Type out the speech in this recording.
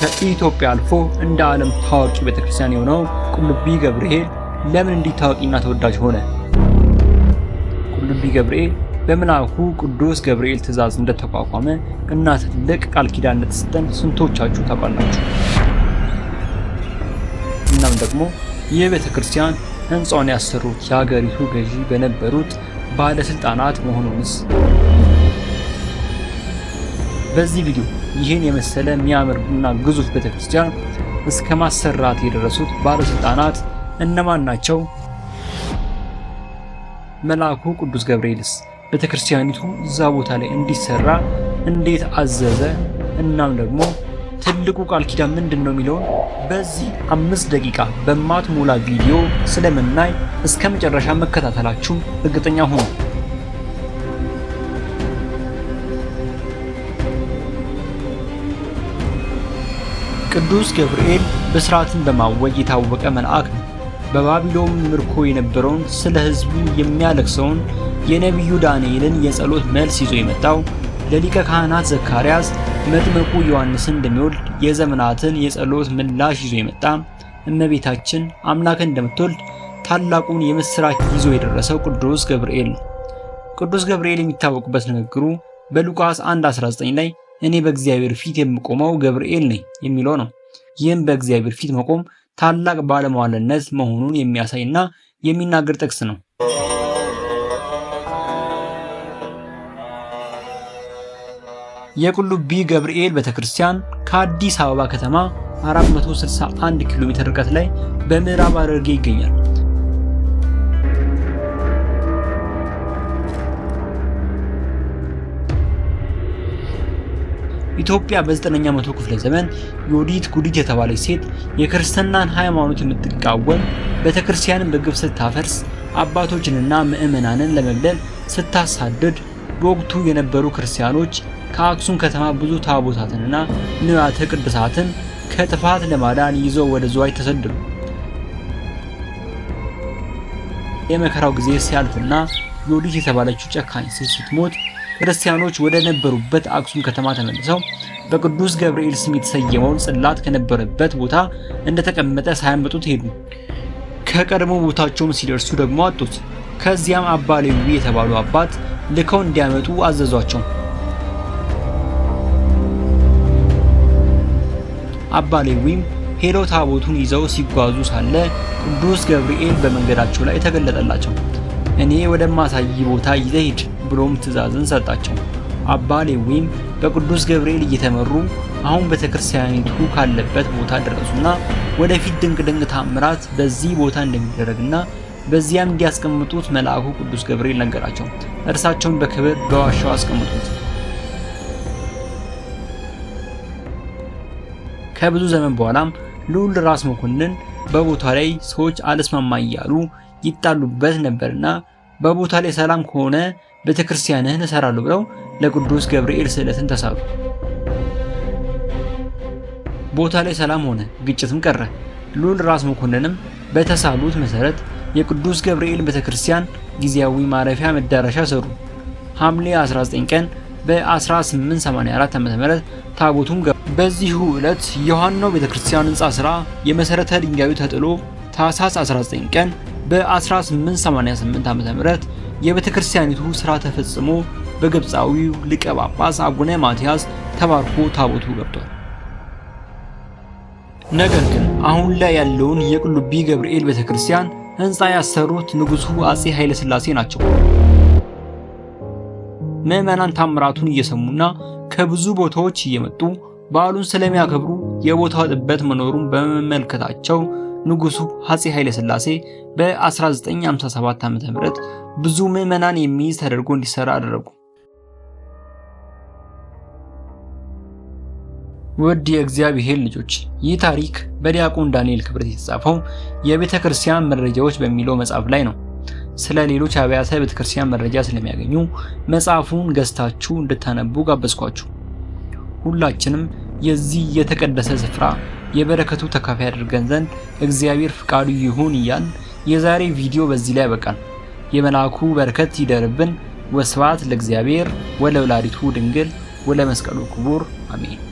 ከኢትዮጵያ አልፎ እንደ ዓለም ታዋቂ ቤተክርስቲያን የሆነው ቁልቢ ገብርኤል ለምን እንዲታወቂና ተወዳጅ ሆነ? ቁልቢ ገብርኤል በመልአኩ ቅዱስ ገብርኤል ትእዛዝ እንደተቋቋመ እና ትልቅ ቃል ኪዳን እንደተሰጠን ስንቶቻችሁ ታውቃላችሁ? እናም ደግሞ ይህ ቤተክርስቲያን ህንጻውን ያሰሩት የሀገሪቱ ገዢ በነበሩት ባለስልጣናት መሆኑንስ? በዚህ ቪዲዮ ይህን የመሰለ የሚያምርና ግዙፍ ቤተክርስቲያን እስከ ማሰራት የደረሱት ባለስልጣናት እነማን ናቸው? መልአኩ ቅዱስ ገብርኤልስ ቤተክርስቲያኒቱ እዛ ቦታ ላይ እንዲሰራ እንዴት አዘዘ? እናም ደግሞ ትልቁ ቃል ኪዳን ምንድነው የሚለውን በዚህ 5 ደቂቃ በማትሞላ ቪዲዮ ስለምናይ እስከ መጨረሻ መከታተላችሁ እርግጠኛ ሁኑ። ቅዱስ ገብርኤል ብስራትን በማወጅ የታወቀ መልአክ ነው። በባቢሎን ምርኮ የነበረውን ስለ ህዝቡ የሚያለቅሰውን የነቢዩ ዳንኤልን የጸሎት መልስ ይዞ የመጣው ለሊቀ ካህናት ዘካርያስ መጥምቁ ዮሐንስን እንደሚወልድ የዘመናትን የጸሎት ምላሽ ይዞ የመጣ እመቤታችን አምላክን እንደምትወልድ ታላቁን የምስራች ይዞ የደረሰው ቅዱስ ገብርኤል ነው። ቅዱስ ገብርኤል የሚታወቅበት ንግግሩ በሉቃስ 1:19 ላይ እኔ በእግዚአብሔር ፊት የምቆመው ገብርኤል ነኝ የሚለው ነው። ይህም በእግዚአብሔር ፊት መቆም ታላቅ ባለሟልነት መሆኑን የሚያሳይና የሚናገር ጥቅስ ነው። የቁልቢ ገብርኤል ቤተክርስቲያን ከአዲስ አበባ ከተማ 461 ኪሎ ሜትር ርቀት ላይ በምዕራብ ሐረርጌ ይገኛል። ኢትዮጵያ በ9ኛው መቶ ክፍለ ዘመን ዮዲት ጉዲት የተባለች ሴት የክርስትናን ሃይማኖት የምትቃወም ቤተክርስቲያንን በግፍ ስታፈርስ አባቶችንና ምዕመናንን ለመግደል ስታሳድድ በወቅቱ የነበሩ ክርስቲያኖች ከአክሱም ከተማ ብዙ ታቦታትንና ንዋያተ ቅድሳትን ከጥፋት ለማዳን ይዘው ወደ ዝዋይ ተሰደዱ። የመከራው ጊዜ ሲያልፍና ዮዲት የተባለችው ጨካኝ ሴት ስትሞት ክርስቲያኖች ወደ ነበሩበት አክሱም ከተማ ተመልሰው በቅዱስ ገብርኤል ስም የተሰየመውን ጽላት ከነበረበት ቦታ እንደተቀመጠ ሳያመጡት ሄዱ። ከቀድሞ ቦታቸውም ሲደርሱ ደግሞ አጡት። ከዚያም አባ ሌዊ የተባሉ አባት ልከው እንዲያመጡ አዘዟቸው። አባ ሌዊም ሄደው ታቦቱን ይዘው ሲጓዙ ሳለ ቅዱስ ገብርኤል በመንገዳቸው ላይ ተገለጠላቸው። እኔ ወደማሳይ ቦታ ይዘህ ሂድ ብሎም ትእዛዝን ሰጣቸው። አባ ሌዊም በቅዱስ ገብርኤል እየተመሩ አሁን ቤተክርስቲያኒቱ ካለበት ቦታ ደረሱና ወደፊት ድንቅ ታምራት በዚህ ቦታ እንደሚደረግና በዚያም እንዲያስቀምጡት መልአኩ ቅዱስ ገብርኤል ነገራቸው። እርሳቸውን በክብር በዋሻው አስቀምጡት። ከብዙ ዘመን በኋላም ልዑል ራስ መኮንን በቦታ ላይ ሰዎች አልስማማ እያሉ ይጣሉበት ነበርና በቦታ ላይ ሰላም ከሆነ ቤተክርስቲያንህን እሰራለሁ ብለው ለቅዱስ ገብርኤል ስዕለትን ተሳሉ። ቦታ ላይ ሰላም ሆነ፣ ግጭትም ቀረ። ልዑል ራስ መኮንንም በተሳሉት መሰረት የቅዱስ ገብርኤል ቤተክርስቲያን ጊዜያዊ ማረፊያ መዳረሻ ሰሩ። ሐምሌ 19 ቀን በ1884 ዓ.ም ታቦቱን በዚሁ ዕለት የዋናው ቤተክርስቲያን ህንጻ ስራ የመሰረተ ድንጋዩ ተጥሎ ታኅሳስ 19 ቀን በ1888 ዓ.ም የቤተክርስቲያኒቱ ስራ ተፈጽሞ በግብፃዊው ሊቀ ጳጳስ አቡነ ማትያስ ተባርኮ ታቦቱ ገብቷል። ነገር ግን አሁን ላይ ያለውን የቁልቢ ገብርኤል ቤተክርስቲያን ህንጻ ያሰሩት ንጉሱ አጼ ኃይለ ሥላሴ ናቸው። ምዕመናን ታምራቱን እየሰሙና ከብዙ ቦታዎች እየመጡ በዓሉን ስለሚያከብሩ የቦታው ጥበት መኖሩን በመመልከታቸው ንጉሱ አጼ ኃይለ ሥላሴ በ1957 ዓ.ም ብዙ ምዕመናን የሚይዝ ተደርጎ እንዲሰራ አደረጉ። ውድ የእግዚአብሔር ልጆች፣ ይህ ታሪክ በዲያቆን ዳንኤል ክብረት የተጻፈው የቤተክርስቲያን መረጃዎች በሚለው መጽሐፍ ላይ ነው። ስለ ሌሎች አብያተ ቤተክርስቲያን መረጃ ስለሚያገኙ መጽሐፉን ገዝታችሁ እንድታነቡ ጋበዝኳችሁ። ሁላችንም የዚህ የተቀደሰ ስፍራ የበረከቱ ተካፋይ አድርገን ዘንድ እግዚአብሔር ፍቃዱ ይሁን እያልን የዛሬ ቪዲዮ በዚህ ላይ ያበቃል። የመልአኩ በረከት ይደርብን። ወስብሐት ለእግዚአብሔር ወለወላዲቱ ድንግል ወለመስቀሉ ክቡር አሜን።